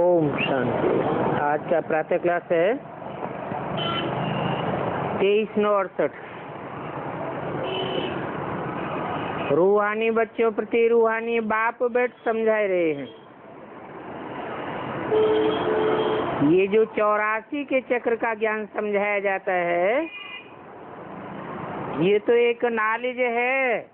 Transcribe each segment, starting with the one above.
ओम शांति। आज का प्रातः क्लास है 23/9/68। रूहानी बच्चों प्रति रूहानी बाप बेट समझा रहे हैं। ये जो 84 के चक्र का ज्ञान समझाया जाता है, ये तो एक नॉलेज है।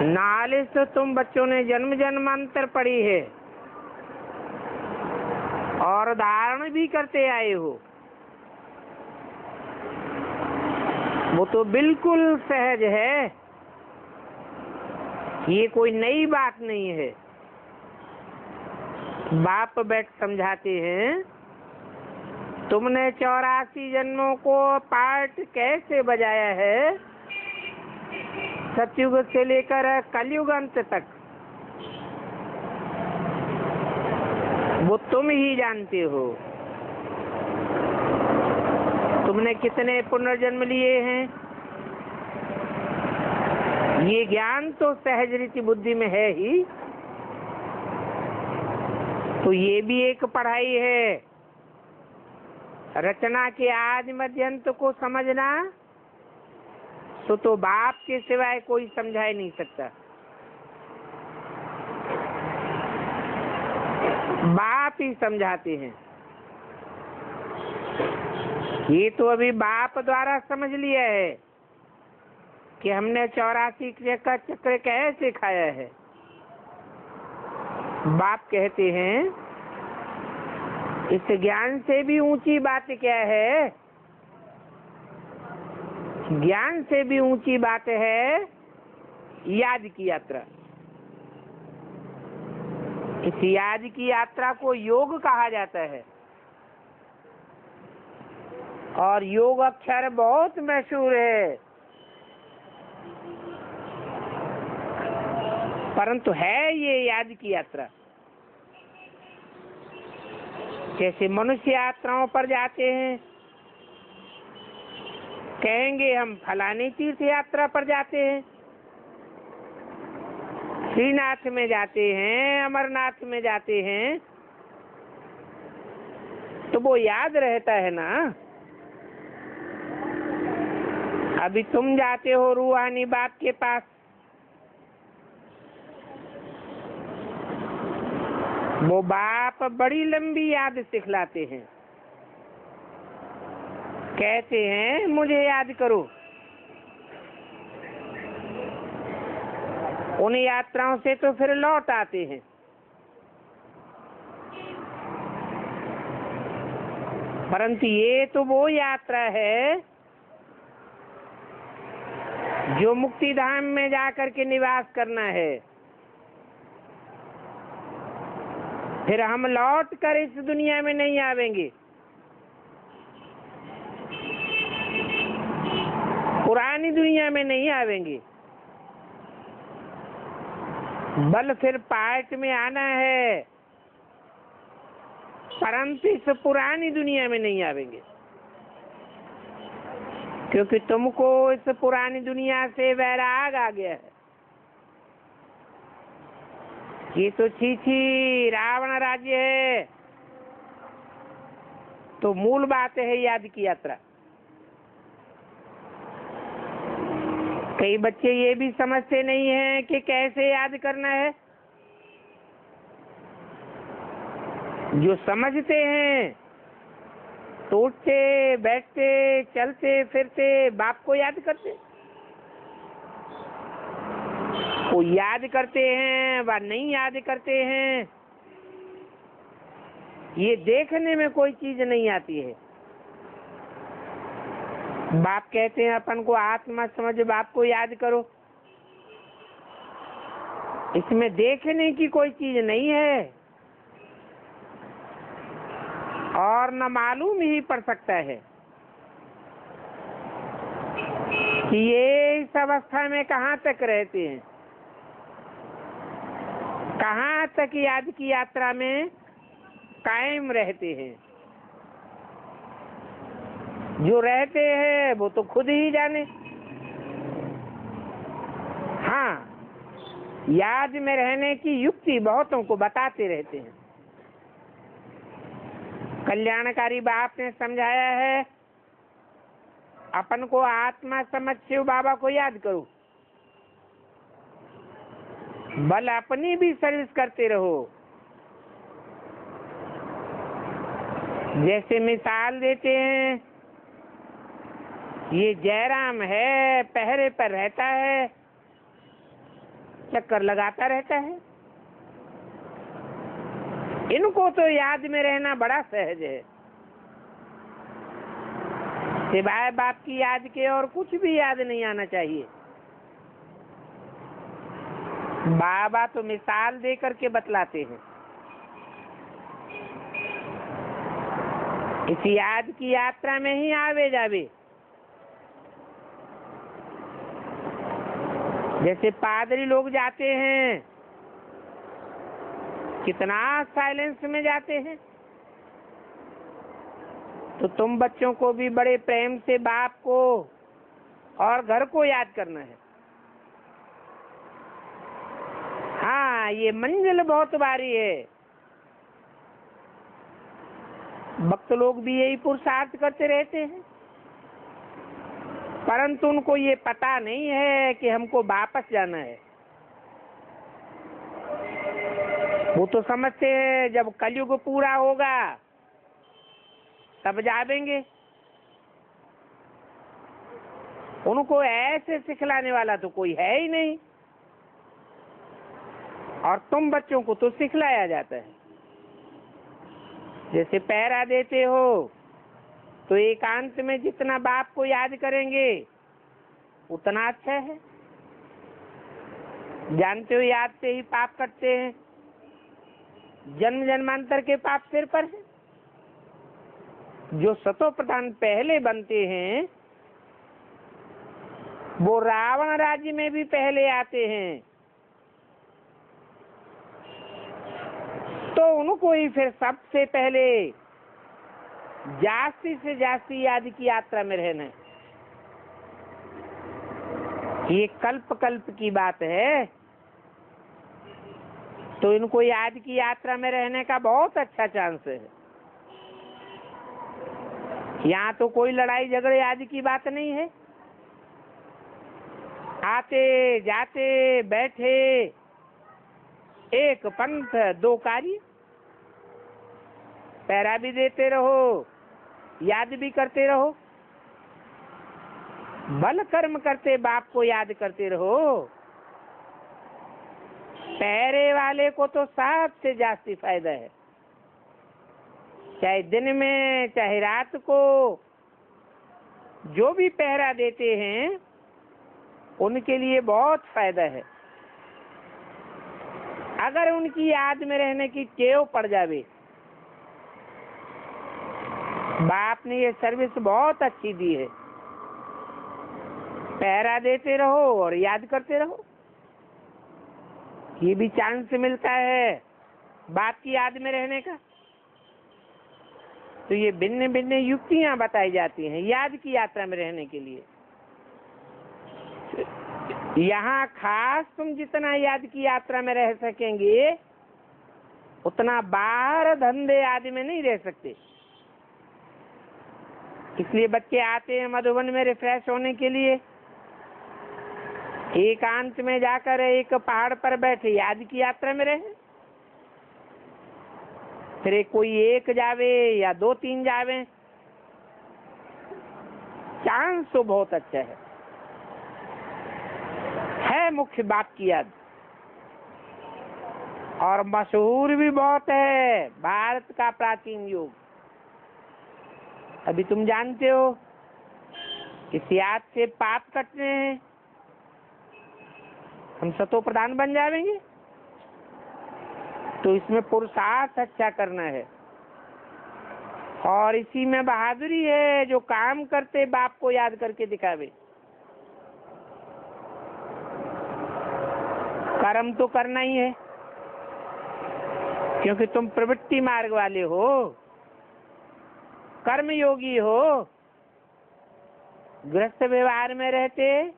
नॉलेज तो तुम बच्चों ने जन्म जन्मांतर पढ़ी है और धारण भी करते आए हो। वो तो बिल्कुल सहज है, ये कोई नई बात नहीं है। बाप बैठ समझाते हैं, तुमने 84 जन्मों को पार्ट कैसे बजाया है, सतयुग से लेकर कलयुग अंत तक, वो तुम ही जानते हो। तुमने कितने पुनर्जन्म लिए हैं, ये ज्ञान तो सहज रीति बुद्धि में है ही। तो ये भी एक पढ़ाई है। रचना के आदि मध्य अंत को समझना तो बाप के सिवाय कोई समझा ही नहीं सकता। बाप ही समझाते हैं। ये तो अभी बाप द्वारा समझ लिया है कि हमने 84 का चक्र कैसे खाया है। बाप कहते हैं, इस ज्ञान से भी ऊंची बात क्या है? ज्ञान से भी ऊंची बात है याद की यात्रा। इस याद की यात्रा को योग कहा जाता है और योग अक्षर बहुत मशहूर है, परंतु है ये याद की यात्रा। जैसे मनुष्य यात्राओं पर जाते हैं, कहेंगे हम फलानी तीर्थ यात्रा पर जाते हैं, श्रीनाथ में जाते हैं, अमरनाथ में जाते हैं, तो वो याद रहता है ना। अभी तुम जाते हो रूहानी बाप के पास, वो बाप बड़ी लंबी याद सिखलाते हैं, कहते हैं मुझे याद करो। उन यात्राओं से तो फिर लौट आते हैं। परंतु ये तो वो यात्रा है जो मुक्ति धाम में जाकर के निवास करना है। फिर हम लौट कर इस दुनिया में नहीं आवेंगे। पुरानी दुनिया में नहीं आवेंगे, बल फिर पार्ट में आना है, परंतु इस पुरानी दुनिया में नहीं आवेंगे, क्योंकि तुमको इस पुरानी दुनिया से वैराग आ गया है। ये तो छी रावण राज्य है। तो मूल बात है याद की यात्रा। कई बच्चे ये भी समझते नहीं हैं कि कैसे याद करना है। जो समझते हैं तो उठते बैठते चलते फिरते बाप को याद करते। वो याद करते हैं व नहीं याद करते हैं, ये देखने में कोई चीज नहीं आती है। बाप कहते हैं अपन को आत्मा समझ बाप को याद करो। इसमें देखने की कोई चीज नहीं है और न मालूम ही पड़ सकता है कि ये इस अवस्था में कहाँ तक रहते हैं, कहाँ तक याद की यात्रा में कायम रहते हैं। जो रहते हैं वो तो खुद ही जाने। हाँ, याद में रहने की युक्ति बहुतों को बताते रहते हैं। कल्याणकारी बाप ने समझाया है, अपन को आत्मा समझ शिव बाबा को याद करो, बल अपनी भी सर्विस करते रहो। जैसे मिसाल देते हैं, ये जयराम है, पहरे पर रहता है, चक्कर लगाता रहता है। इनको तो याद में रहना बड़ा सहज है, सिवाय बाप की याद के और कुछ भी याद नहीं आना चाहिए। बाबा तो मिसाल दे करके बतलाते हैं। इस याद की यात्रा में ही आवे जावे। जैसे पादरी लोग जाते हैं, कितना साइलेंस में जाते हैं, तो तुम बच्चों को भी बड़े प्रेम से बाप को और घर को याद करना है। हाँ, ये मंजिल बहुत भारी है। भक्त लोग भी यही पुरुषार्थ करते रहते हैं, परंतु उनको ये पता नहीं है कि हमको वापस जाना है। वो तो समझते हैं जब कलयुग पूरा होगा तब जावेंगे। उनको ऐसे सिखलाने वाला तो कोई है ही नहीं, और तुम बच्चों को तो सिखलाया जाता है। जैसे पहरा देते हो तो एकांत में जितना बाप को याद करेंगे उतना अच्छा है। जानते हो, याद से ही पाप करते हैं, जन्म जन्मांतर के पाप सिर पर है। जो सतो प्रधान पहले बनते हैं वो रावण राज्य में भी पहले आते हैं, तो उनको ही फिर सबसे पहले जास्ती से जास्ती याद की यात्रा में रहना है। ये कल्प कल्प की बात है, तो इनको याद की यात्रा में रहने का बहुत अच्छा चांस है। यहाँ तो कोई लड़ाई झगड़े आदि की बात नहीं है। आते जाते बैठे एक पंथ दो कार्य, पहरा भी देते रहो, याद भी करते रहो, बल कर्म करते बाप को याद करते रहो। पहरे वाले को तो सबसे जास्ती फायदा है, चाहे दिन में चाहे रात को। जो भी पहरा देते हैं उनके लिए बहुत फायदा है। अगर उनकी याद में रहने की टेव पड़ जावे, बाप ने ये सर्विस बहुत अच्छी दी है, पहरा देते रहो और याद करते रहो। ये भी चांस मिलता है बाप की याद में रहने का। तो ये भिन्न भिन्न युक्तियां बताई जाती हैं याद की यात्रा में रहने के लिए। यहाँ खास तुम जितना याद की यात्रा में रह सकेंगे उतना बाहर धंधे आदि में नहीं रह सकते। इसलिए बच्चे आते हैं मधुबन में रिफ्रेश होने के लिए, एकांत में जाकर एक पहाड़ पर बैठे याद की यात्रा में रहे। फिर कोई एक जावे या दो तीन जावे, चांस तो बहुत अच्छा है मुख्य बाप की याद। और मशहूर भी बहुत है भारत का प्राचीन योग। अभी तुम जानते हो इस याद से पाप कटने हैं, हम सतो प्रधान बन जाएंगे। तो इसमें पुरुषार्थ अच्छा करना है, और इसी में बहादुरी है जो काम करते बाप को याद करके दिखावे। कर्म तो करना ही है, क्योंकि तुम प्रवृत्ति मार्ग वाले हो, कर्म योगी हो। गृहस्थ व्यवहार में रहते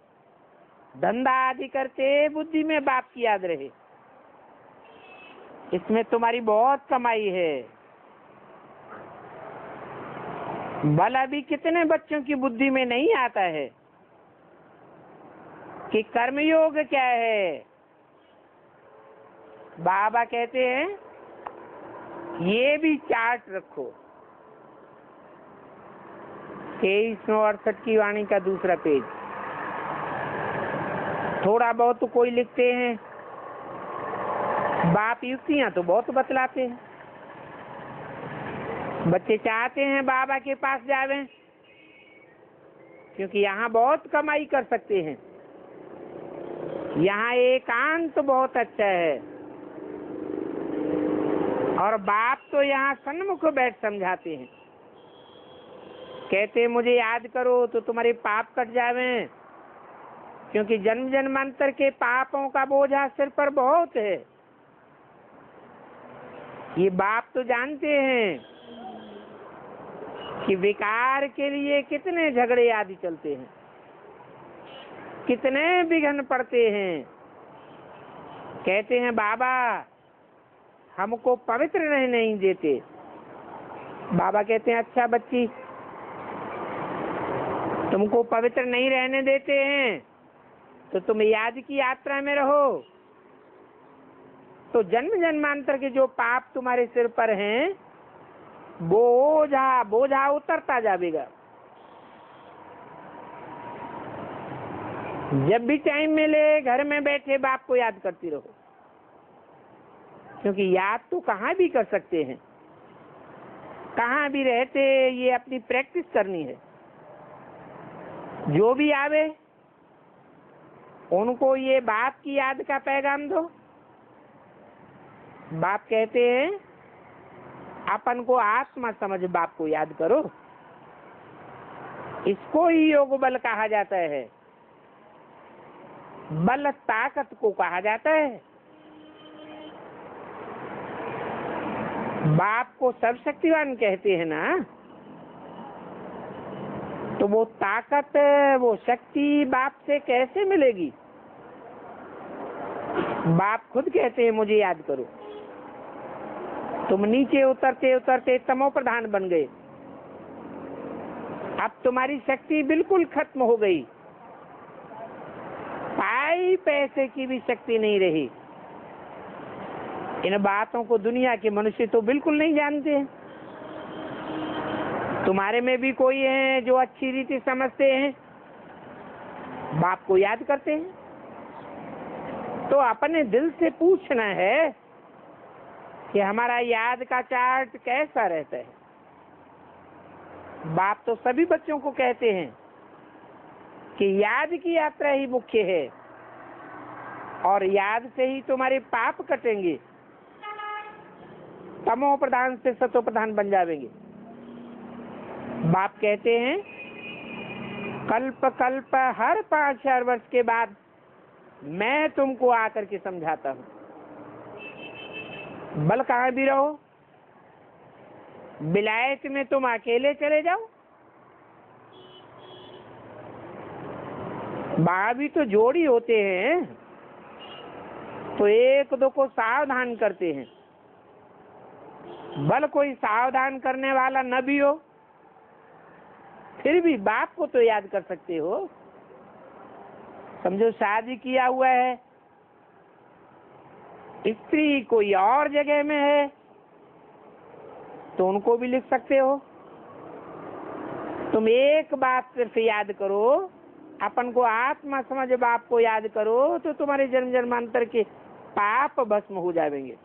धंधा आदि करते बुद्धि में बाप की याद रहे, इसमें तुम्हारी बहुत कमाई है। बल अभी कितने बच्चों की बुद्धि में नहीं आता है कि कर्मयोग क्या है। बाबा कहते हैं ये भी चार्ट रखो। 2368 की वाणी का दूसरा पेज। थोड़ा बहुत तो कोई लिखते हैं, बाप युक्तियां तो बहुत बतलाते हैं। बच्चे चाहते हैं बाबा के पास जावें, क्योंकि यहाँ बहुत कमाई कर सकते हैं। यहाँ एकांत बहुत अच्छा है, और बाप तो यहाँ सन्मुख बैठ समझाते हैं। कहते मुझे याद करो तो तुम्हारे पाप कट जावें, क्योंकि जन्म जन्मांतर के पापों का बोझा सिर पर बहुत है। ये बाप तो जानते हैं कि विकार के लिए कितने झगड़े आदि चलते हैं, कितने विघ्न पड़ते हैं। कहते हैं बाबा हमको पवित्र नहीं देते। बाबा कहते हैं अच्छा बच्ची, तुमको पवित्र नहीं रहने देते हैं तो तुम याद की यात्रा में रहो, तो जन्म जन्मांतर के जो पाप तुम्हारे सिर पर हैं बोझा उतरता जाएगा। जब भी टाइम मिले घर में बैठे बाप को याद करती रहो, क्योंकि याद तो कहाँ भी कर सकते हैं, कहाँ भी रहते ये अपनी प्रैक्टिस करनी है। जो भी आवे उनको ये बाप की याद का पैगाम दो। बाप कहते हैं अपन को आत्मा समझ बाप को याद करो। इसको ही योग बल कहा जाता है, बल ताकत को कहा जाता है। बाप को सर्वशक्तिवान कहते हैं ना, तो वो ताकत वो शक्ति बाप से कैसे मिलेगी। बाप खुद कहते हैं मुझे याद करो। तुम नीचे उतरते उतरते तमो प्रधान बन गए, अब तुम्हारी शक्ति बिल्कुल खत्म हो गई, पाई पैसे की भी शक्ति नहीं रही। इन बातों को दुनिया के मनुष्य तो बिल्कुल नहीं जानते हैं। तुम्हारे में भी कोई है जो अच्छी रीति समझते हैं, बाप को याद करते हैं। तो अपने दिल से पूछना है कि हमारा याद का चार्ट कैसा रहता है। बाप तो सभी बच्चों को कहते हैं कि याद की यात्रा ही मुख्य है, और याद से ही तुम्हारे पाप कटेंगे, तमो प्रधान से सतो प्रधान बन जाएंगे। बाप कहते हैं कल्प कल्प हर 5000 वर्ष के बाद मैं तुमको आकर के समझाता हूँ। बल कहाँ भी रहो, विलायत में तुम अकेले चले जाओ, वहां भी तो जोड़ी होते हैं, तो एक दो को सावधान करते हैं। बल कोई सावधान करने वाला न भी हो, फिर भी बाप को तो याद कर सकते हो। समझो शादी किया हुआ है, स्त्री कोई और जगह में है, तो उनको भी लिख सकते हो। तुम एक बात सिर्फ याद करो, अपन को आत्मा समझ बाप को याद करो, तो तुम्हारे जन्म जन्मांतर के पाप भस्म हो जाएंगे।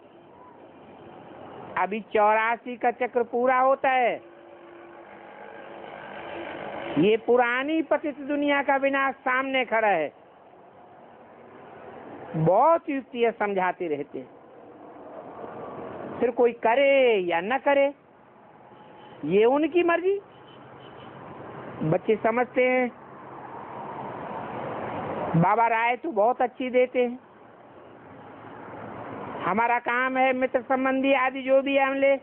अभी 84 का चक्र पूरा होता है। ये पुरानी पतित दुनिया का विनाश सामने खड़ा है। बहुत युक्तियां समझाते रहते हैं, फिर कोई करे या न करे ये उनकी मर्जी। बच्चे समझते हैं बाबा राय तो बहुत अच्छी देते हैं, हमारा काम है मित्र संबंधी आदि जो भी हमले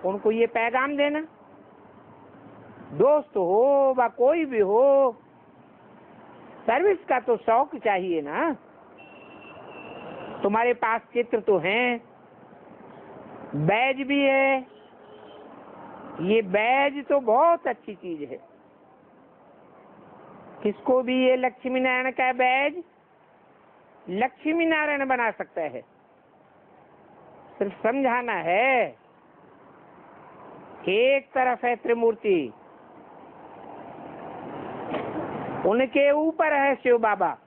उनको ये पैगाम देना। दोस्त हो व कोई भी हो, सर्विस का तो शौक चाहिए ना। तुम्हारे पास चित्र तो हैं, बैज भी है। ये बैज तो बहुत अच्छी चीज है। किसको भी ये लक्ष्मी नारायण का बैज लक्ष्मी नारायण बना सकता है। सिर्फ समझाना है। एक तरफ है त्रिमूर्ति, उनके ऊपर है शिव बाबा।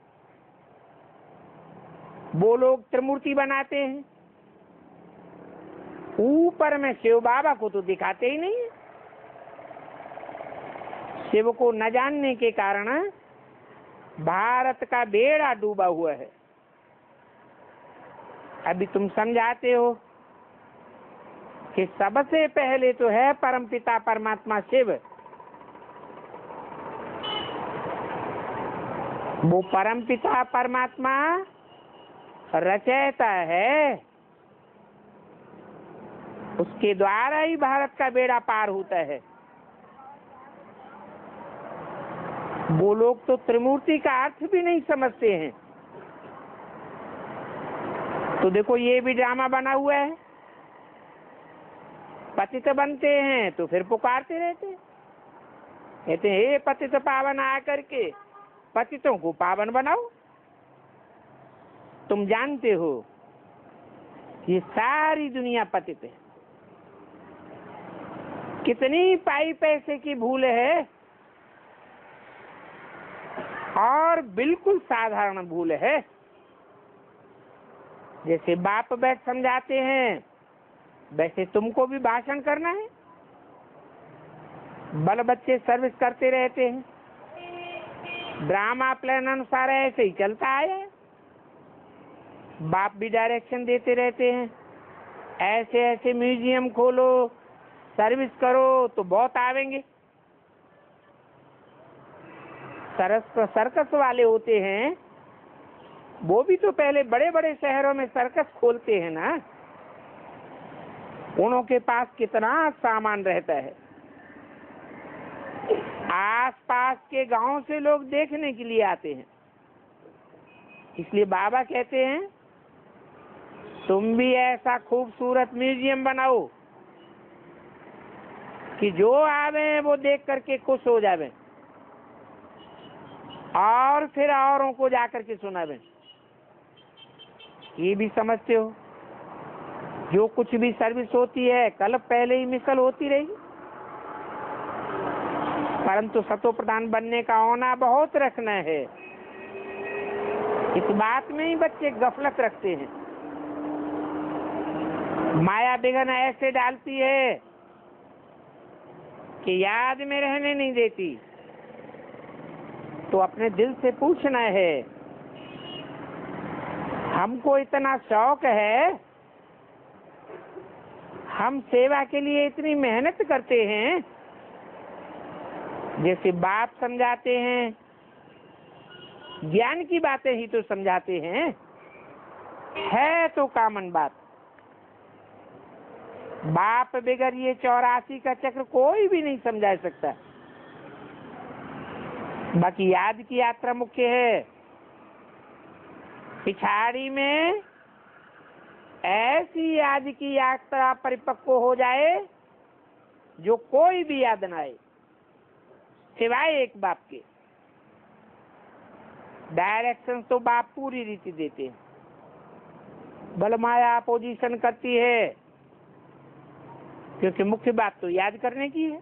वो लोग त्रिमूर्ति बनाते हैं, ऊपर में शिव बाबा को तो दिखाते ही नहीं। शिव को न जानने के कारण भारत का बेड़ा डूबा हुआ है। अभी तुम समझाते हो कि सबसे पहले तो है परमपिता परमात्मा शिव। वो परमपिता परमात्मा रचयिता है, उसके द्वारा ही भारत का बेड़ा पार होता है। वो लोग तो त्रिमूर्ति का अर्थ भी नहीं समझते हैं। तो देखो ये भी ड्रामा बना हुआ है। पतित बनते हैं तो फिर पुकारते रहते हैं, कहते हैं हे पतित पावन आकर के पतितों को पावन बनाओ। तुम जानते हो ये सारी दुनिया पतित है। कितनी पाई पैसे की भूल है, और बिल्कुल साधारण भूल है। जैसे बाप बैठ समझाते हैं वैसे तुमको भी भाषण करना है। बल बच्चे सर्विस करते रहते हैं, ड्रामा प्लान अनुसार ऐसे ही चलता आया है। बाप भी डायरेक्शन देते रहते हैं, ऐसे ऐसे म्यूजियम खोलो, सर्विस करो तो बहुत आवेंगे। सर्कस वाले होते हैं, वो भी तो पहले बड़े बड़े शहरों में सर्कस खोलते हैं ना। उनके पास कितना सामान रहता है, आसपास के गांव से लोग देखने के लिए आते हैं। इसलिए बाबा कहते हैं तुम भी ऐसा खूबसूरत म्यूजियम बनाओ कि जो आवे वो देख करके खुश हो जावे और फिर औरों को जाकर के सुनावे। ये भी समझते हो जो कुछ भी सर्विस होती है कल पहले ही मिसल होती रहेगी, परंतु सतो प्रधान बनने का होना बहुत रखना है। इस बात में ही बच्चे गफलत रखते हैं। माया बिघन ऐसे डालती है कि याद में रहने नहीं देती। तो अपने दिल से पूछना है, हमको इतना शौक है, हम सेवा के लिए इतनी मेहनत करते हैं, जैसे बाप समझाते हैं, ज्ञान की बातें ही तो समझाते हैं, है तो कॉमन बात। बाप बगैर ये 84 का चक्र कोई भी नहीं समझा सकता। बाकी याद की यात्रा मुख्य है। पिछाड़ी में ऐसी याद की यात्रा परिपक्व हो जाए जो कोई भी याद न आए सिवाय एक बाप के। डायरेक्शन तो बाप पूरी रीति देते हैं, बल माया अपोजिशन करती है, क्योंकि मुख्य बात तो याद करने की है।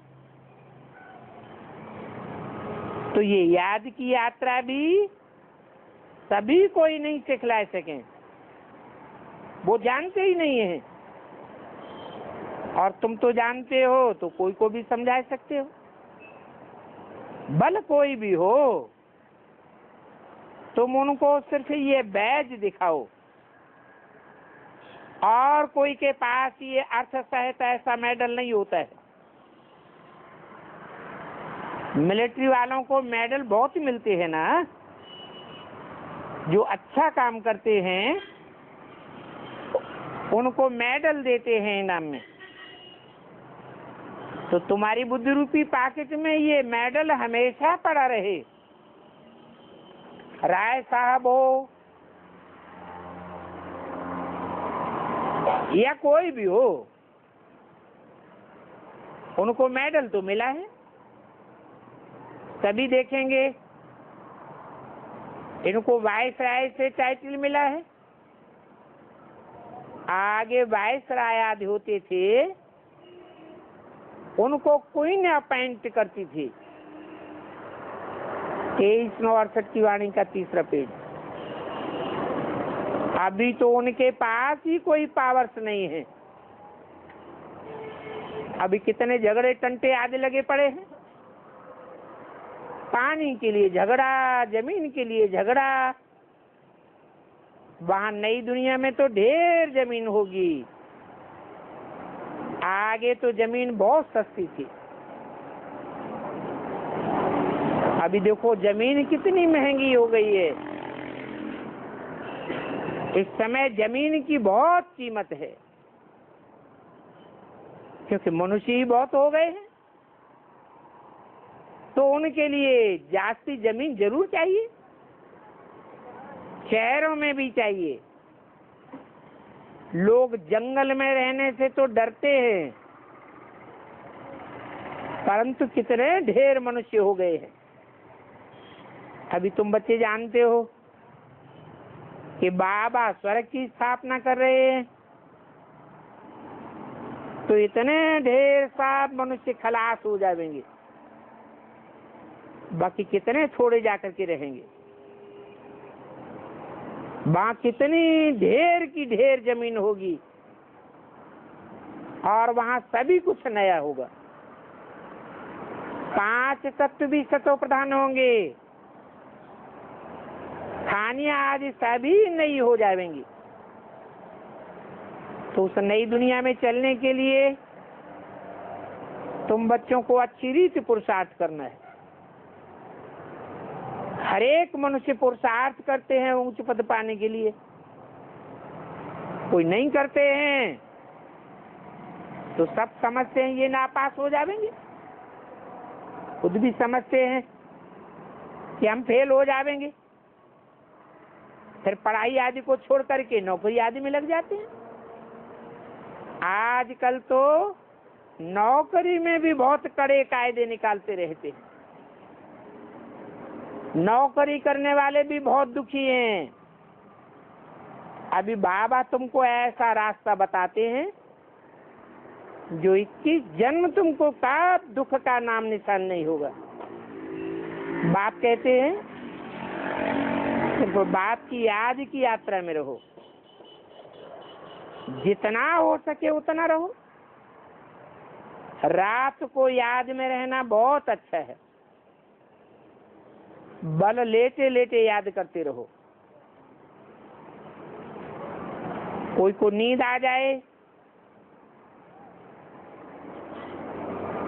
तो ये याद की यात्रा भी सभी कोई नहीं सिखला सके, वो जानते ही नहीं है। और तुम तो जानते हो तो कोई को भी समझा सकते हो। बल कोई भी हो, तुम उनको सिर्फ ये बैज दिखाओ, और कोई के पास ये अर्थ सहित ऐसा मेडल नहीं होता है। मिलिट्री वालों को मेडल बहुत मिलते हैं ना, जो अच्छा काम करते हैं उनको मेडल देते हैं इनाम में। तो तुम्हारी बुद्धि रूपी पॉकेट में ये मेडल हमेशा पड़ा रहे, राय साहब हो या कोई भी हो, उनको मेडल तो मिला है, सभी देखेंगे। इनको वाइसराय से टाइटल मिला है। आगे वाइसराय आदि होते थे, उनको क्वीन अपॉइंट करती थी। 2368 की वाणी का 3रा पेज। अभी तो उनके पास ही कोई पावर्स नहीं है। अभी कितने झगड़े टंटे आदि लगे पड़े हैं। पानी के लिए झगड़ा, जमीन के लिए झगड़ा। वहां नई दुनिया में तो ढेर जमीन होगी। आगे तो जमीन बहुत सस्ती थी। अभी देखो जमीन कितनी महंगी हो गई है। इस समय जमीन की बहुत कीमत है, क्योंकि मनुष्य ही बहुत हो गए हैं। तो उनके लिए जास्ती जमीन जरूर चाहिए, शहरों में भी चाहिए। लोग जंगल में रहने से तो डरते हैं, परंतु कितने ढेर मनुष्य हो गए हैं। अभी तुम बच्चे जानते हो कि बाबा स्वर्ग की स्थापना कर रहे हैं, तो इतने ढेर सारे मनुष्य खलास हो जाएंगे, बाकी कितने थोड़े जाकर के रहेंगे। वहां कितनी ढेर की ढेर जमीन होगी और वहां सभी कुछ नया होगा। 5 तत्व भी सतो प्रधान होंगे, खानियां आदि सभी नई हो जाएंगी। तो उस नई दुनिया में चलने के लिए तुम बच्चों को अच्छी रीति पुरुषार्थ करना है। हर एक मनुष्य पुरुषार्थ करते हैं उच्च पद पाने के लिए, कोई नहीं करते हैं तो सब समझते हैं ये नापास हो जाएंगे। खुद भी समझते हैं कि हम फेल हो जाएंगे, फिर पढ़ाई आदि को छोड़ करके नौकरी आदि में लग जाते हैं। आजकल तो नौकरी में भी बहुत कड़े कायदे निकालते रहते हैं। नौकरी करने वाले भी बहुत दुखी हैं। अभी बाबा तुमको ऐसा रास्ता बताते हैं जो 21 जन्म तुमको का दुख का नाम निशान नहीं होगा। बाप कहते हैं सिर्फ बाप की याद की यात्रा में रहो, जितना हो सके उतना रहो। रात को याद में रहना बहुत अच्छा है। बल लेटे लेटे याद करते रहो। कोई को नींद आ जाए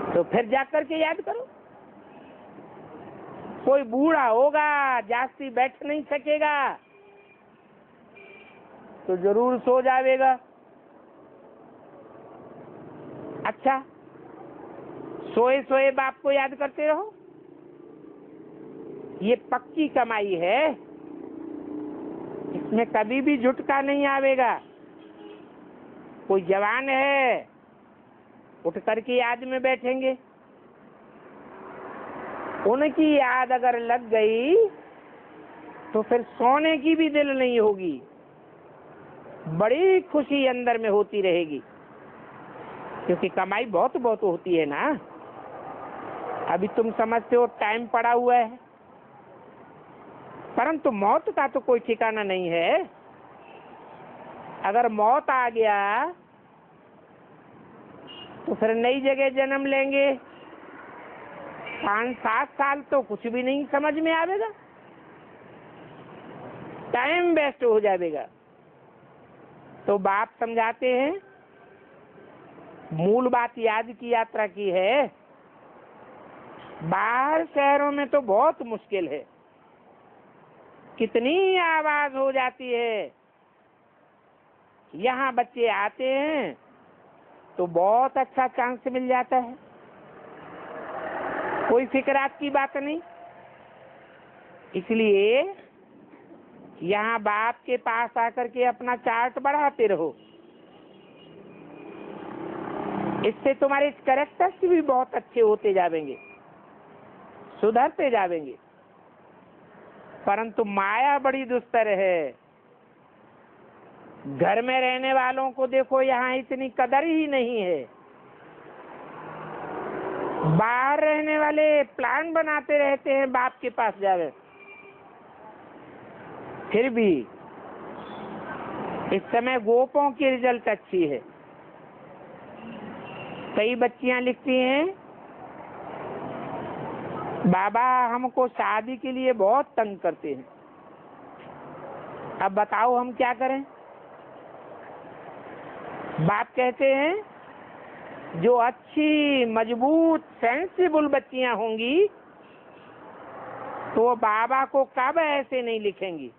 तो फिर जाकर के याद करो। कोई बूढ़ा होगा, जास्ती बैठ नहीं सकेगा, तो जरूर सो जाएगा। अच्छा, सोए सोए बाप को याद करते रहो। ये पक्की कमाई है, इसमें कभी भी झुटका नहीं आवेगा। कोई जवान है, उठ करके याद में बैठेंगे, उनकी याद अगर लग गई तो फिर सोने की भी दिल नहीं होगी, बड़ी खुशी अंदर में होती रहेगी, क्योंकि कमाई बहुत बहुत होती है ना। अभी तुम समझते हो टाइम पड़ा हुआ है, परंतु मौत का तो कोई ठिकाना नहीं है। अगर मौत आ गया तो फिर नई जगह जन्म लेंगे। 5-7 साल तो कुछ भी नहीं समझ में आवेगा, टाइम वेस्ट हो जाएगा। तो बाप समझाते हैं, मूल बात याद की यात्रा की है। बाहर शहरों में तो बहुत मुश्किल है, कितनी आवाज हो जाती है। यहाँ बच्चे आते हैं तो बहुत अच्छा चांस मिल जाता है, कोई फिक्रात की बात नहीं। इसलिए यहाँ बाप के पास आकर के अपना चार्ट बढ़ाते रहो। इससे तुम्हारे कैरेक्टर्स भी बहुत अच्छे होते जाएंगे, सुधरते जाएंगे। परंतु माया बड़ी दुस्तर है। घर में रहने वालों को देखो, यहाँ इतनी कदर ही नहीं है। बाहर रहने वाले प्लान बनाते रहते हैं बाप के पास जावे। फिर भी इस समय गोपों की रिजल्ट अच्छी है। कई बच्चियां लिखती हैं, बाबा हमको शादी के लिए बहुत तंग करते हैं, अब बताओ हम क्या करें। बाप कहते हैं जो अच्छी मजबूत सेंसिबल बच्चियां होंगी तो बाबा को कब ऐसे नहीं लिखेंगी।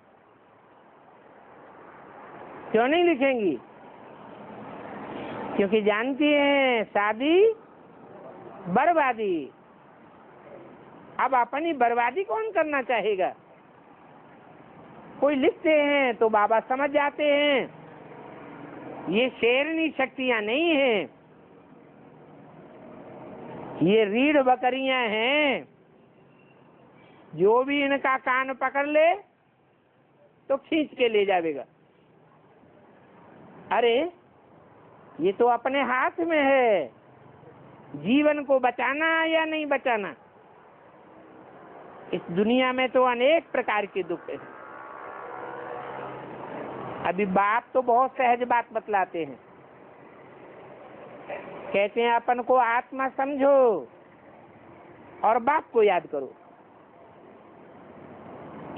क्यों नहीं लिखेंगी? क्योंकि जानती हैं शादी बर्बादी। अब अपनी बर्बादी कौन करना चाहेगा? कोई लिखते हैं तो बाबा समझ जाते हैं ये शेरनी शक्तियां नहीं हैं, ये रीढ़ बकरियां हैं। जो भी इनका कान पकड़ ले तो खींच के ले जाएगा। अरे ये तो अपने हाथ में है, जीवन को बचाना या नहीं बचाना। इस दुनिया में तो अनेक प्रकार के दुख है। अभी बाप तो बहुत सहज बात बतलाते हैं, कहते हैं अपन को आत्मा समझो और बाप को याद करो।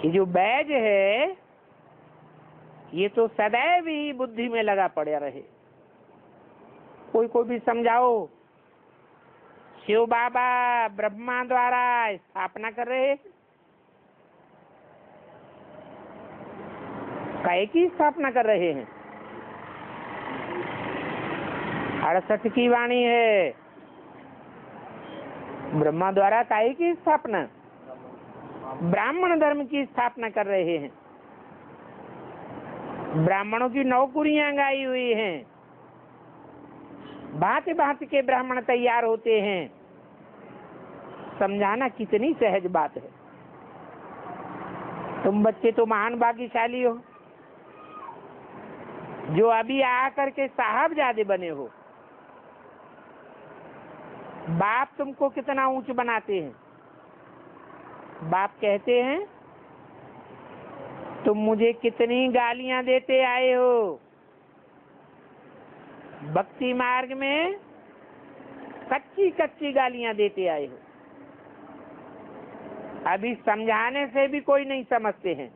कि जो बैज है ये तो सदैव ही बुद्धि में लगा पड़ा रहे। कोई को भी समझाओ, शिव बाबा ब्रह्मा द्वारा स्थापना कर रहे, काय की स्थापना कर रहे हैं? 68 की वाणी है, ब्रह्मा द्वारा काय की स्थापना? ब्राह्मण धर्म की स्थापना कर रहे हैं। ब्राह्मणों की नौकरियां गाई हुई हैं, भांति भांति के ब्राह्मण तैयार होते हैं। समझाना कितनी सहज बात है। तुम बच्चे तो महान भाग्यशाली हो जो अभी आकर के साहबजादे बने हो। बाप तुमको कितना ऊंच बनाते हैं। बाप कहते हैं तुम मुझे कितनी गालियां देते आए हो। भक्ति मार्ग में कच्ची कच्ची गालियां देते आए हो। अभी समझाने से भी कोई नहीं समझते हैं।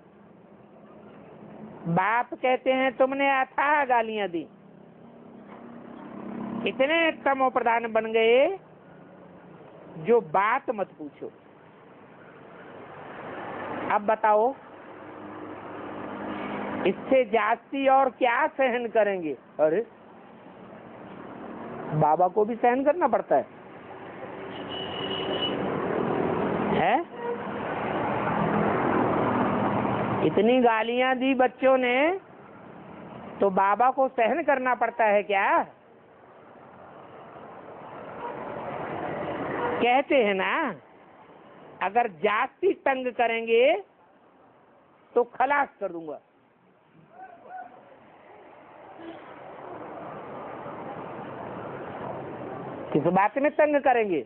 बाप कहते हैं तुमने अथाह गालियां दी, इतने तमो प्रधान बन गए जो बात मत पूछो। अब बताओ इससे जास्ती और क्या सहन करेंगे? अरे बाबा को भी सहन करना पड़ता है? इतनी गालियां दी बच्चों ने तो बाबा को सहन करना पड़ता है क्या? कहते हैं ना, अगर जास्ती तंग करेंगे तो खलास कर दूंगा। किस बात में तंग करेंगे?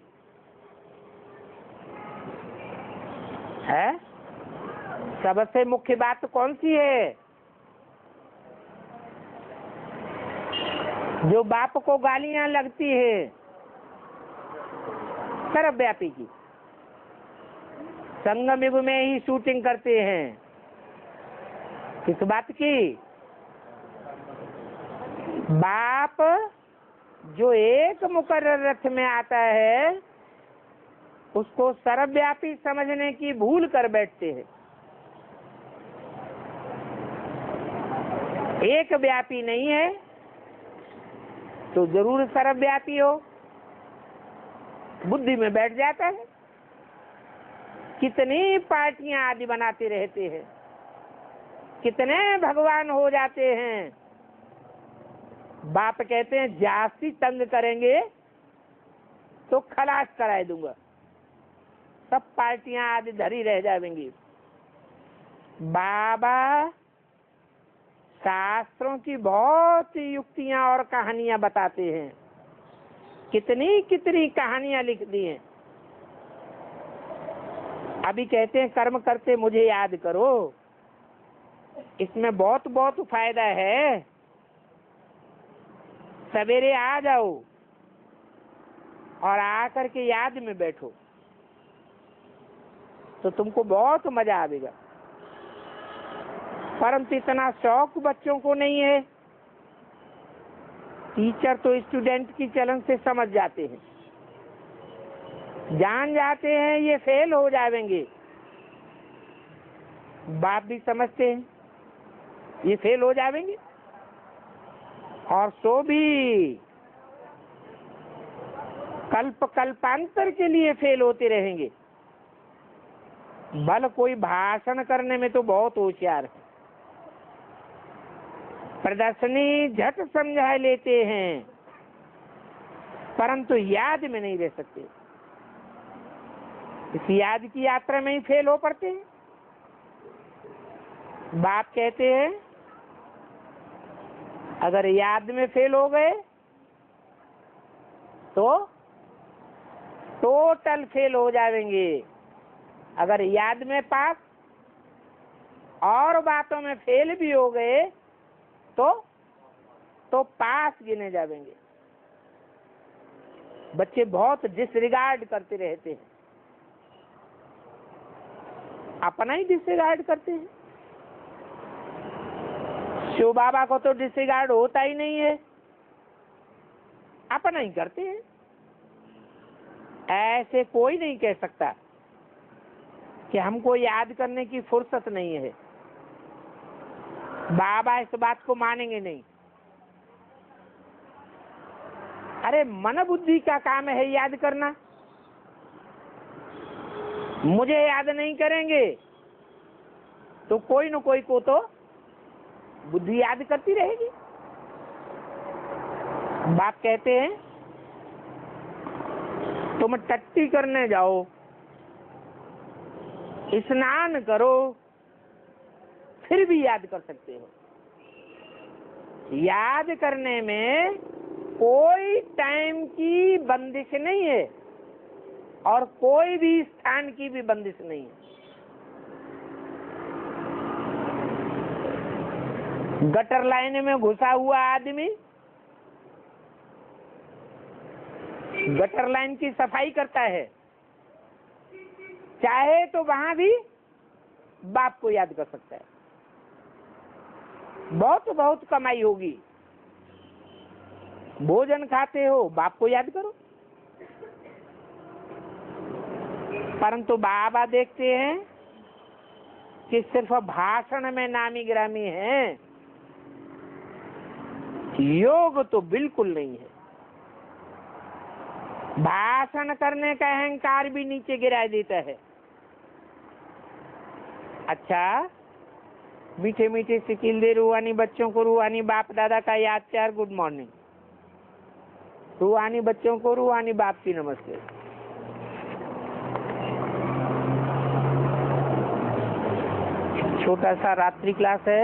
है सबसे मुख्य बात कौन सी है? जो बाप को गालियां लगती है सर्वव्यापी की, संगम युग में ही शूटिंग करते हैं। किस बात की? बाप जो एक मुकर्रर रथ में आता है उसको सर्वव्यापी समझने की भूल कर बैठते हैं। एक व्यापी नहीं है तो जरूर सर्वव्यापी हो, बुद्धि में बैठ जाता है। कितनी पार्टियां आदि बनाते रहते हैं, कितने भगवान हो जाते हैं। बाप कहते हैं जास्ती तंग करेंगे तो खलास कराए दूंगा, सब पार्टियां आदि धरी रह जाएंगी। बाबा शास्त्रों की बहुत युक्तियां और कहानियां बताते हैं, कितनी कितनी कहानियां लिख दी हैं। अभी कहते हैं कर्म करते मुझे याद करो, इसमें बहुत बहुत फायदा है। सवेरे आ जाओ और आकर के याद में बैठो तो तुमको बहुत मजा आएगा। परंतु इतना शौक बच्चों को नहीं है। टीचर तो स्टूडेंट की चलन से समझ जाते हैं, जान जाते हैं ये फेल हो जाएंगे। बाप भी समझते हैं ये फेल हो जाएंगे, और सो भी कल्प कल्पांतर के लिए फेल होते रहेंगे। भल कोई भाषण करने में तो बहुत होशियार है, प्रदर्शनी झट समझा लेते हैं, परंतु याद में नहीं रह सकते। इस याद की यात्रा में ही फेल हो पड़ते हैं। बाप कहते हैं अगर याद में फेल हो गए तो टोटल फेल हो जाएंगे। अगर याद में पास और बातों में फेल भी हो गए तो पास गिने जाएंगे। बच्चे बहुत डिसरिगार्ड करते रहते हैं, अपना ही डिसरिगार्ड करते हैं। शिव बाबा को तो डिसरिगार्ड होता ही नहीं है, अपना ही करते हैं। ऐसे कोई नहीं कह सकता कि हमको याद करने की फुर्सत नहीं है। बाबा इस बात को मानेंगे नहीं। अरे मन बुद्धि का काम है याद करना, मुझे याद नहीं करेंगे तो कोई न कोई को तो बुद्धि याद करती रहेगी। बाप कहते हैं तुम टट्टी करने जाओ, स्नान करो, फिर भी याद कर सकते हो। याद करने में कोई टाइम की बंदिश नहीं है और कोई भी स्थान की भी बंदिश नहीं है। गटर लाइन में घुसा हुआ आदमी गटर लाइन की सफाई करता है, चाहे तो वहां भी बाप को याद कर सकता है, बहुत बहुत कमाई होगी। भोजन खाते हो बाप को याद करो। परंतु बाबा देखते हैं कि सिर्फ भाषण में नामी ग्रामी है, योग तो बिल्कुल नहीं है। भाषण करने का अहंकार भी नीचे गिरा देता है। अच्छा, मीठे मीठे सिकिल दे रूहानी बच्चों को रूहानी बाप दादा का याद चार गुड मॉर्निंग। रूहानी बच्चों को रूहानी बाप की नमस्ते। छोटा सा रात्रि क्लास है,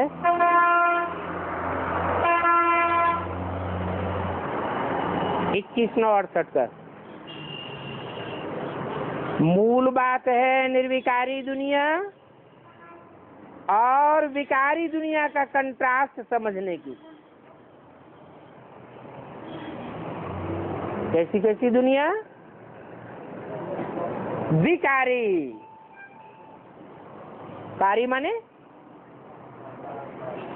21/9/68 का। मूल बात है निर्विकारी दुनिया और विकारी दुनिया का कंट्रास्ट समझने की। कैसी कैसी दुनिया? विकारी। कारी माने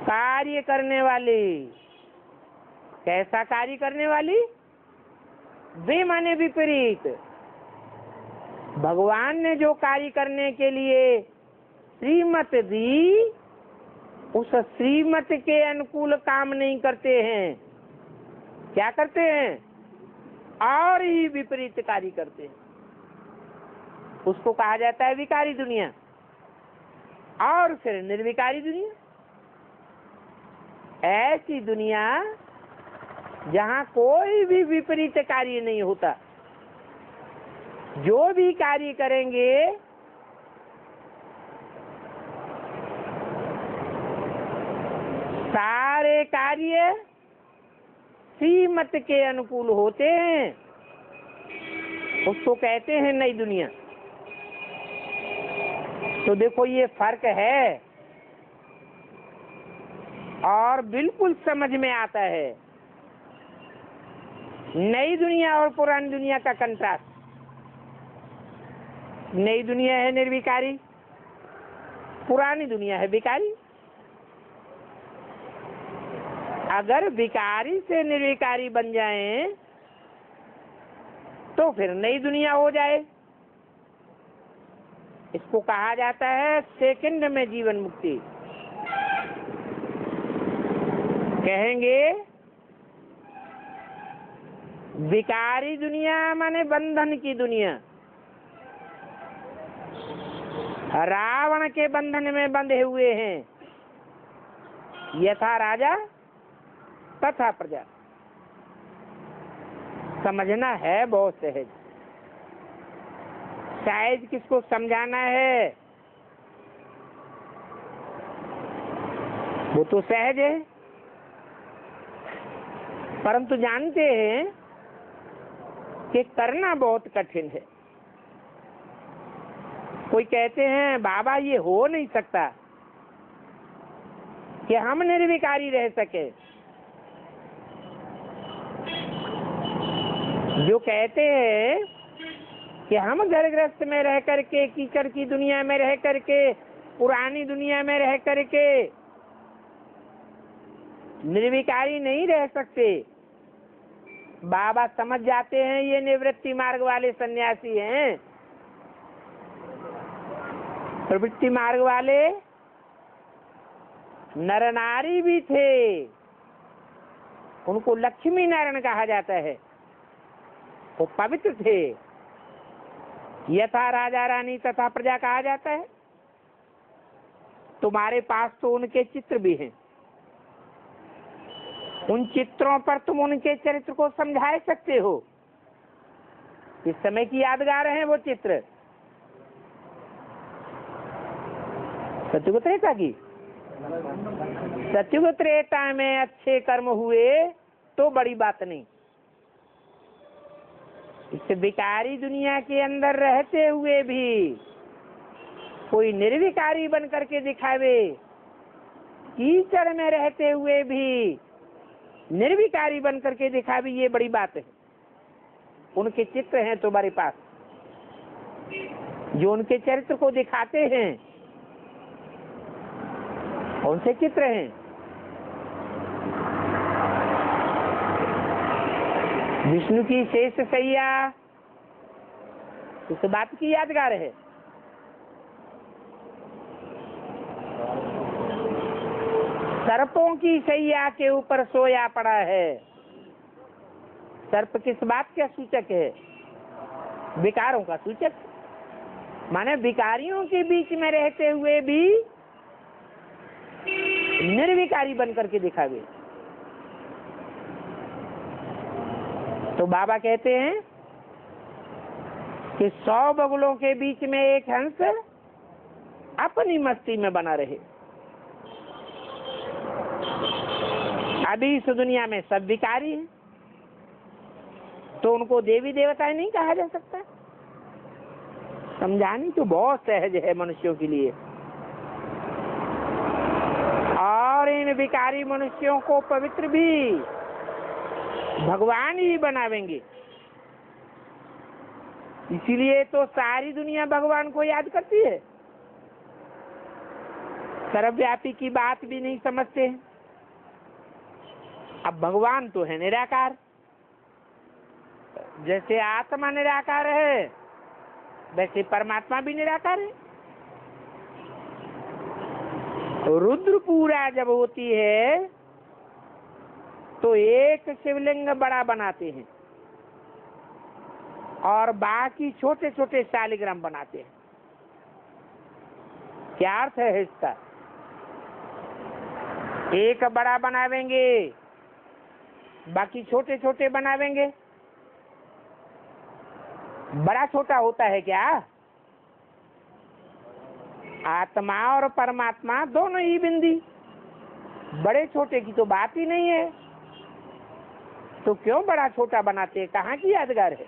कार्य करने वाली। कैसा कार्य करने वाली? वे माने विपरीत। भगवान ने जो कार्य करने के लिए श्रीमत दी, उस श्रीमत के अनुकूल काम नहीं करते हैं। क्या करते हैं? और ही विपरीत कार्य करते हैं। उसको कहा जाता है विकारी दुनिया। और फिर निर्विकारी दुनिया। ऐसी दुनिया जहाँ कोई भी विपरीत कार्य नहीं होता। जो भी कार्य करेंगे सारे कार्य श्रीमत के अनुकूल होते हैं, उसको कहते हैं नई दुनिया। तो देखो ये फर्क है और बिल्कुल समझ में आता है। नई दुनिया और पुरानी दुनिया का कंट्रास्ट। नई दुनिया है निर्विकारी, पुरानी दुनिया है विकारी। अगर विकारी से निर्विकारी बन जाएं तो फिर नई दुनिया हो जाए। इसको कहा जाता है सेकंड में जीवन मुक्ति। कहेंगे विकारी दुनिया माने बंधन की दुनिया। रावण के बंधन में बंधे हुए हैं, यथा राजा तथा प्रजा। समझना है बहुत सहज। शायद किसको समझाना है वो तो सहज है, परंतु जानते हैं कि करना बहुत कठिन है। कोई कहते हैं बाबा ये हो नहीं सकता कि हम निर्विकारी रह सके। जो कहते हैं कि हम घर गृहस्थ में रह करके, कीचड़ की दुनिया में रह करके, पुरानी दुनिया में रह करके निर्विकारी नहीं रह सकते, बाबा समझ जाते हैं ये निवृत्ति मार्ग वाले सन्यासी हैं। प्रवृत्ति मार्ग वाले नर नारी भी थे, उनको लक्ष्मी नारायण कहा जाता है। वो पवित्र थे, यथा राजा रानी तथा प्रजा कहा जाता है। तुम्हारे पास तो उनके चित्र भी हैं, उन चित्रों पर तुम उनके चरित्र को समझा सकते हो। इस समय की यादगार हैं वो चित्र, सत्युग त्रेता की। सत्युग त्रेता में अच्छे कर्म हुए तो बड़ी बात नहीं। इस विकारी दुनिया के अंदर रहते हुए भी कोई निर्विकारी बन करके दिखावे, कीचड़ में रहते हुए भी निर्विकारी बन करके दिखावे, ये बड़ी बात है। उनके चित्र हैं तुम्हारे पास, जो उनके चरित्र को दिखाते हैं, उनसे चित्र हैं। विष्णु की शेष सैया इस बात की यादगार है। सर्पों की सैया के ऊपर सोया पड़ा है। सर्प किस बात का सूचक है? विकारों का सूचक। माने विकारियों के बीच में रहते हुए भी निर्विकारी बन करके दिखावे। तो बाबा कहते हैं कि 100 बगुलों के बीच में एक हंस अपनी मस्ती में बना रहे। अभी इस दुनिया में सब विकारी हैं, तो उनको देवी देवता नहीं कहा जा सकता। समझानी तो बहुत सहज है मनुष्यों के लिए। और इन विकारी मनुष्यों को पवित्र भी भगवान ही बनावेंगे। इसीलिए तो सारी दुनिया भगवान को याद करती है। सर्वव्यापी की बात भी नहीं समझते हैं। अब भगवान तो है निराकार, जैसे आत्मा निराकार है वैसे परमात्मा भी निराकार है। रुद्र पूरा जब होती है तो एक शिवलिंग बड़ा बनाते हैं और बाकी छोटे छोटे शालिग्राम बनाते हैं। क्या अर्थ है इसका? एक बड़ा बनावेंगे, बाकी छोटे छोटे बनावेंगे। बड़ा छोटा होता है क्या? आत्मा और परमात्मा दोनों ही बिंदी, बड़े छोटे की तो बात ही नहीं है। तो क्यों बड़ा छोटा बनाते? कहाँ की यादगार है?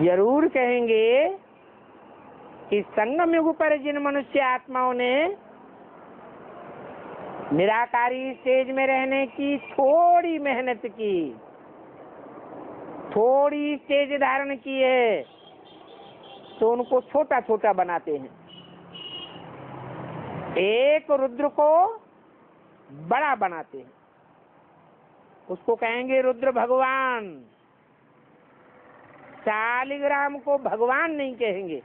जरूर कहेंगे कि संगम युग पर जिन मनुष्य आत्माओं ने निराकारी स्टेज में रहने की थोड़ी मेहनत की, थोड़ी स्टेज धारण की है, तो उनको छोटा छोटा बनाते हैं। एक रुद्र को बड़ा बनाते हैं, उसको कहेंगे रुद्र भगवान। शालिग्राम को भगवान नहीं कहेंगे।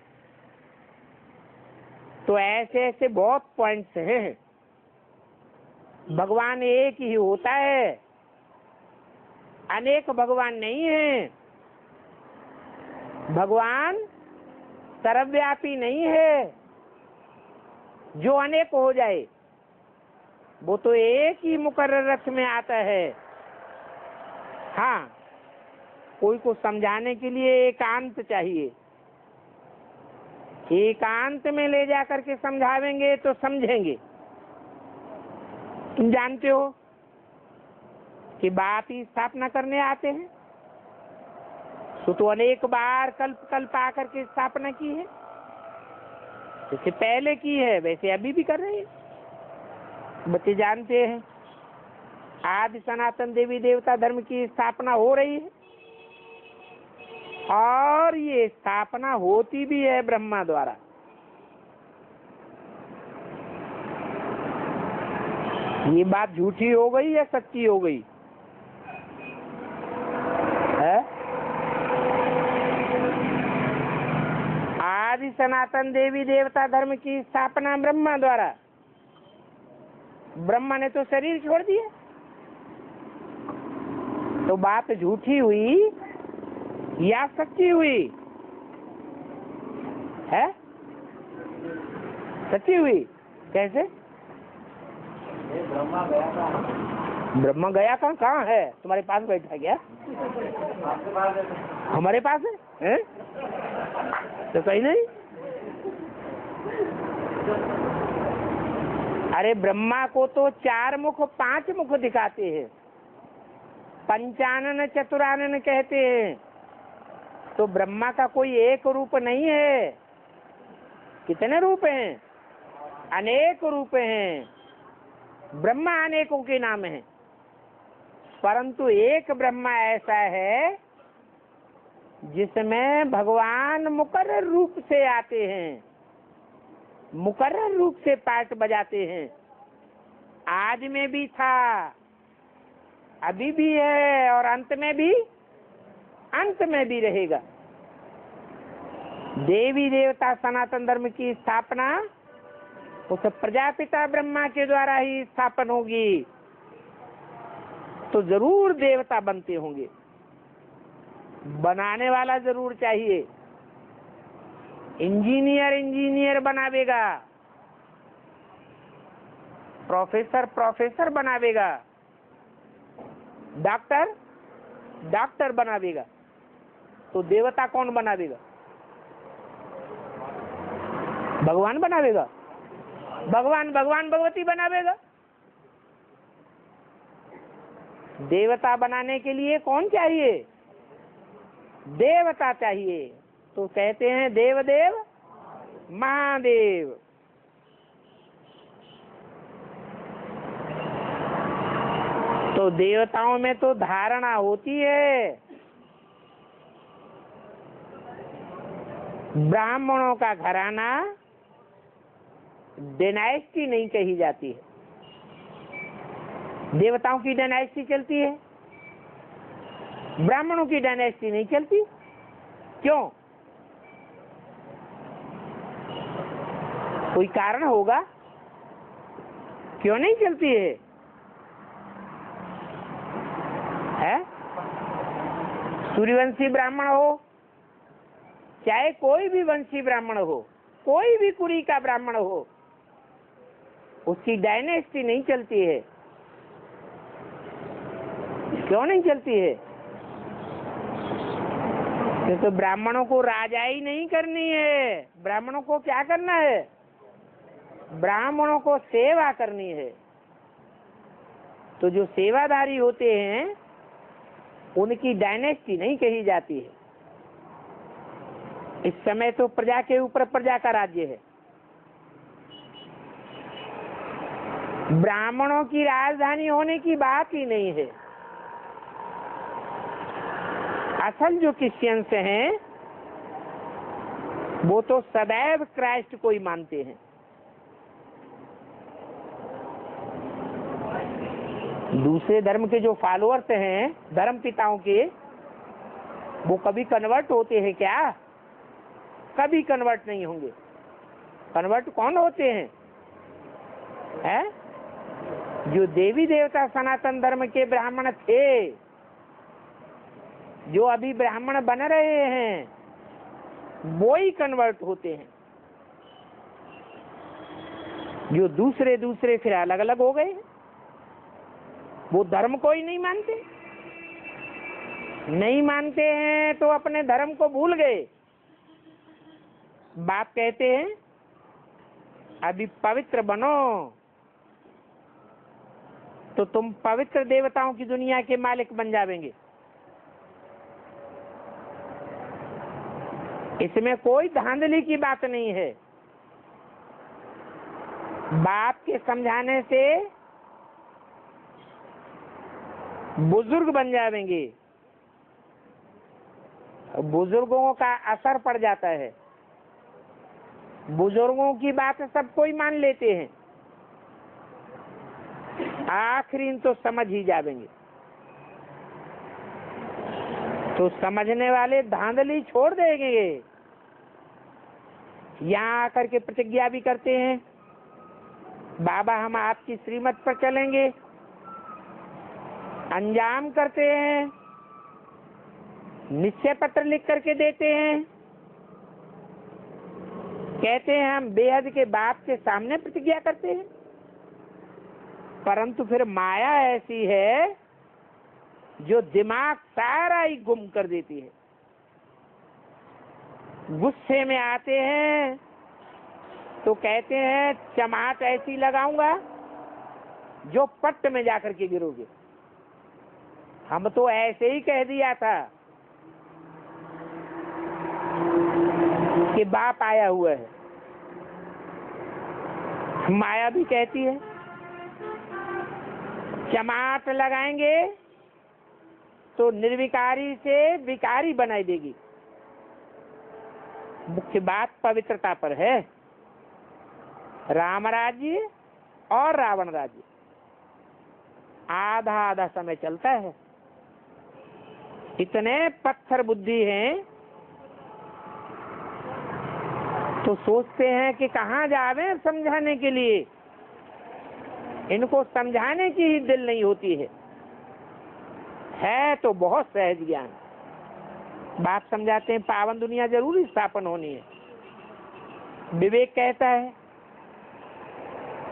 तो ऐसे ऐसे बहुत पॉइंट्स हैं। भगवान एक ही होता है, अनेक भगवान नहीं है। भगवान सर्वव्यापी नहीं है जो अनेक हो जाए, वो तो एक ही मुकर्रर रथ में आता है। हाँ, कोई को समझाने के लिए एकांत चाहिए। एकांत में ले जाकर के समझावेंगे तो समझेंगे। तुम जानते हो कि बाप ही स्थापना करने आते हैं, तो अनेक बार कल्प कल्प आकर के स्थापना की है। जैसे पहले की है वैसे अभी भी कर रहे हैं। बच्चे जानते हैं आदि सनातन देवी देवता धर्म की स्थापना हो रही है, और ये स्थापना होती भी है ब्रह्मा द्वारा। ये बात झूठी हो गई या सच्ची हो गई है? आदि सनातन देवी देवता धर्म की स्थापना ब्रह्मा द्वारा। ब्रह्मा ने तो शरीर छोड़ दिया, तो बात झूठी हुई या सच्ची हुई है? सच्ची हुई। कैसे? ब्रह्मा गया कहाँ? कहाँ है? तुम्हारे पास बैठा है क्या? हमारे पास है? तो कहीं नहीं। अरे ब्रह्मा को तो 4 मुख 5 मुख दिखाते हैं, पंचानन चतुरानन कहते हैं। तो ब्रह्मा का कोई एक रूप नहीं है। कितने रूप हैं? अनेक रूप हैं। ब्रह्मा अनेकों के नाम है, परंतु एक ब्रह्मा ऐसा है जिसमें भगवान मुकर्रर रूप से आते हैं, मुकर्रर रूप से पाठ बजाते हैं। आज में भी था, अभी भी है, और अंत में भी रहेगा। देवी देवता सनातन धर्म की स्थापना उस प्रजापिता ब्रह्मा के द्वारा ही स्थापन होगी, तो जरूर देवता बनते होंगे। बनाने वाला जरूर चाहिए। इंजीनियर बनावेगा, प्रोफेसर बनावेगा, डॉक्टर बनावेगा, तो देवता कौन बनावेगा? भगवान बनावेगा। भगवान भगवती बनावेगा। देवता बनाने के लिए कौन चाहिए? देवता चाहिए। तो कहते हैं देव महादेव। तो देवताओं में तो धारणा होती है। ब्राह्मणों का घराना डायनेस्टी नहीं कही जाती है, देवताओं की डायनेस्टी चलती है, ब्राह्मणों की डायनेस्टी नहीं चलती। क्यों? कोई कारण होगा, क्यों नहीं चलती है? सूर्यवंशी ब्राह्मण हो, चाहे कोई भी वंशी ब्राह्मण हो, कोई भी कुरी का ब्राह्मण हो, उसकी डायनेस्टी नहीं चलती है। क्यों नहीं चलती है? तो ब्राह्मणों को राजाई नहीं करनी है। ब्राह्मणों को क्या करना है? ब्राह्मणों को सेवा करनी है। तो जो सेवादारी होते हैं उनकी डायनेस्टी नहीं कही जाती है। इस समय तो प्रजा के ऊपर प्रजा का राज्य है। ब्राह्मणों की राजधानी होने की बात ही नहीं है। असल जो क्रिश्चियंस हैं वो तो सदैव क्राइस्ट को ही मानते हैं। दूसरे धर्म के जो फॉलोअर्स हैं धर्म पिताओं के, वो कभी कन्वर्ट होते हैं क्या? कभी कन्वर्ट नहीं होंगे। कन्वर्ट कौन होते हैं? जो देवी देवता सनातन धर्म के ब्राह्मण थे, जो अभी ब्राह्मण बन रहे हैं, वो ही कन्वर्ट होते हैं। जो दूसरे फिर अलग अलग हो गए, वो धर्म को ही नहीं मानते हैं तो अपने धर्म को भूल गए। बाप कहते हैं अभी पवित्र बनो, तो तुम पवित्र देवताओं की दुनिया के मालिक बन जाएंगे। इसमें कोई धांधली की बात नहीं है। बाप के समझाने से बुजुर्ग बन जाएंगे। बुजुर्गों का असर पड़ जाता है। बुजुर्गों की बात सब कोई मान लेते हैं, आखिरी तो समझ ही जाएंगे। तो समझने वाले धांधली छोड़ देंगे। यहाँ आकर के प्रतिज्ञा भी करते हैं, बाबा हम आपकी श्रीमत पर चलेंगे। अंजाम करते हैं, निश्चय पत्र लिख करके देते हैं, कहते हैं हम बेहद के बाप के सामने प्रतिज्ञा करते हैं। परंतु फिर माया ऐसी है जो दिमाग सारा ही गुम कर देती है। गुस्से में आते हैं तो कहते हैं चमाट ऐसी लगाऊंगा जो पट्ट में जाकर के गिरोगे। हम तो ऐसे ही कह दिया था कि बाप आया हुआ है। माया भी कहती है चमाट लगाएंगे तो निर्विकारी से विकारी बनाई देगी। मुख्य बात पवित्रता पर है। राम राज्य और रावण राज्य आधा आधा समय चलता है। इतने पत्थर बुद्धि हैं तो सोचते हैं कि कहाँ जावे समझाने के लिए। इनको समझाने की ही दिल नहीं होती है तो बहुत सहज ज्ञान। बाप समझाते हैं पावन दुनिया जरूर स्थापन होनी है। विवेक कहता है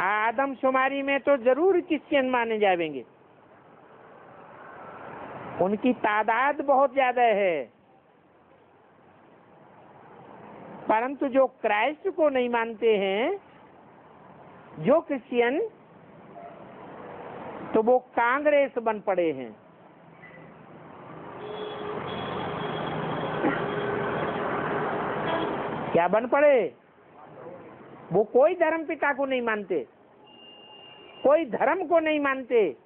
आदमशुमारी में तो जरूर क्रिश्चियन माने जाएंगे। उनकी तादाद बहुत ज्यादा है, परंतु जो क्राइस्ट को नहीं मानते हैं, जो क्रिश्चियन, तो वो कांग्रेस बन पड़े हैं। क्या बन पड़े? वो कोई धर्म पिता को नहीं मानते, कोई धर्म को नहीं मानते।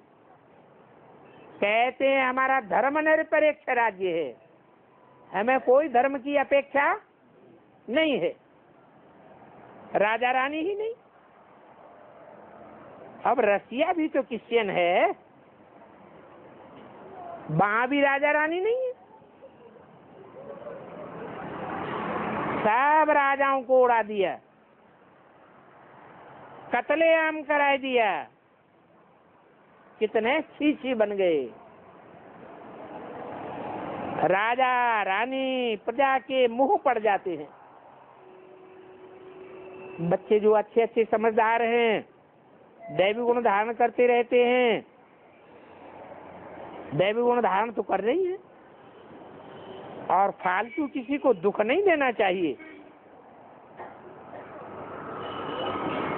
कहते हैं हमारा धर्म निरपेक्ष राज्य है, हमें कोई धर्म की अपेक्षा नहीं है, राजा रानी ही नहीं। अब रसिया भी तो क्रिश्चियन है, वहां भी राजा रानी नहीं है। सब राजाओं को उड़ा दिया, कत्लेआम कराए दिया। कितने छी बन गए। राजा रानी प्रजा के मुंह पड़ जाते हैं। बच्चे जो अच्छे अच्छे समझदार हैं दैवी गुण धारण करते रहते हैं, दैवी गुण धारण तो कर रही है, और फालतू किसी को दुख नहीं देना चाहिए।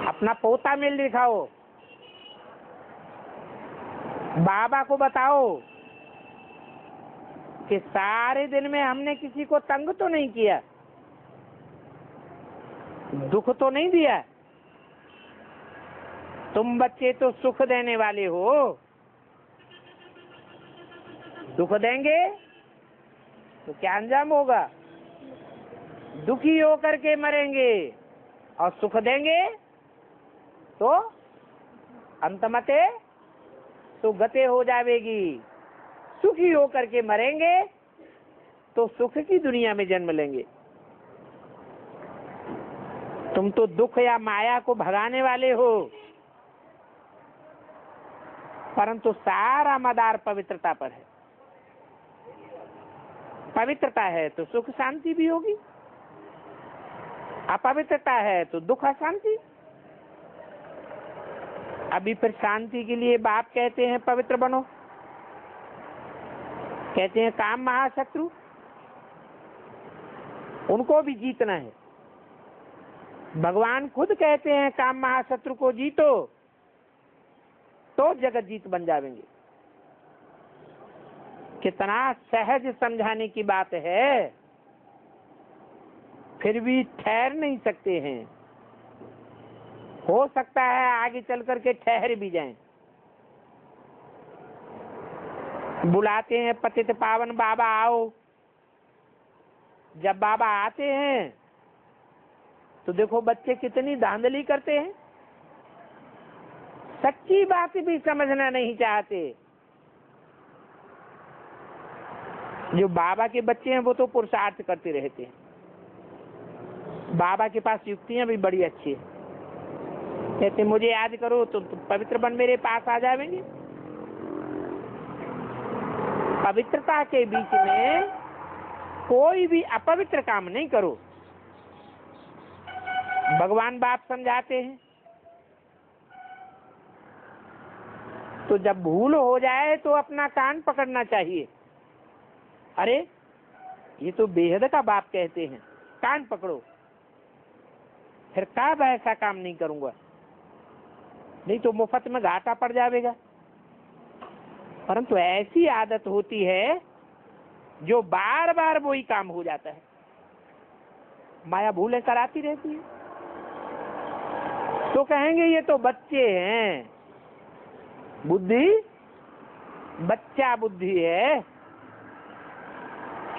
अपना पोता मेल दिखाओ, बाबा को बताओ कि सारे दिन में हमने किसी को तंग तो नहीं किया, दुख तो नहीं दिया। तुम बच्चे तो सुख देने वाले हो, दुख देंगे तो क्या अंजाम होगा? दुखी होकर के मरेंगे, और सुख देंगे तो अंतमते तो गते हो जाएगी। सुखी होकर के मरेंगे तो सुख की दुनिया में जन्म लेंगे। तुम तो दुख या माया को भगाने वाले हो, परंतु सारा मदार पवित्रता पर है। पवित्रता है तो सुख शांति भी होगी, अपवित्रता है तो दुख अशांति। अभी फिर शांति के लिए बाप कहते हैं पवित्र बनो, कहते हैं काम महाशत्रु, उनको भी जीतना है। भगवान खुद कहते हैं काम महाशत्रु को जीतो तो जगत जीत बन जाएंगे। कितना सहज समझाने की बात है, फिर भी ठहर नहीं सकते हैं। हो सकता है आगे चल करके ठहर भी जाएं। बुलाते हैं पतित पावन बाबा आओ, जब बाबा आते हैं तो देखो बच्चे कितनी धांधली करते हैं, सच्ची बात भी समझना नहीं चाहते। जो बाबा के बच्चे हैं वो तो पुरुषार्थ करते रहते हैं, बाबा के पास युक्तियां भी बड़ी अच्छी है। कहते मुझे याद करो तो पवित्र बन मेरे पास आ जाएंगे। पवित्रता के बीच में कोई भी अपवित्र काम नहीं करो। भगवान बाप समझाते हैं, तो जब भूल हो जाए तो अपना कान पकड़ना चाहिए। अरे ये तो बेहद का बाप कहते हैं, कान पकड़ो। फिर कब ऐसा काम नहीं करूंगा, नहीं तो मुफ्त में घाटा पड़ जाएगा। परंतु ऐसी आदत होती है जो बार बार वही काम हो जाता है। माया भूलें कराती रहती है, तो कहेंगे ये तो बच्चे हैं, बुद्धि बच्चा बुद्धि है।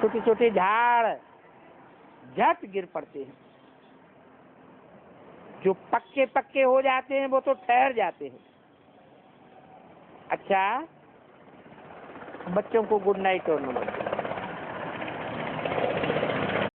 छोटे छोटे झाड़ झट गिर पड़ते हैं, जो पक्के पक्के हो जाते हैं वो तो ठहर जाते हैं। अच्छा, बच्चों को गुड नाइट और नमस्ते।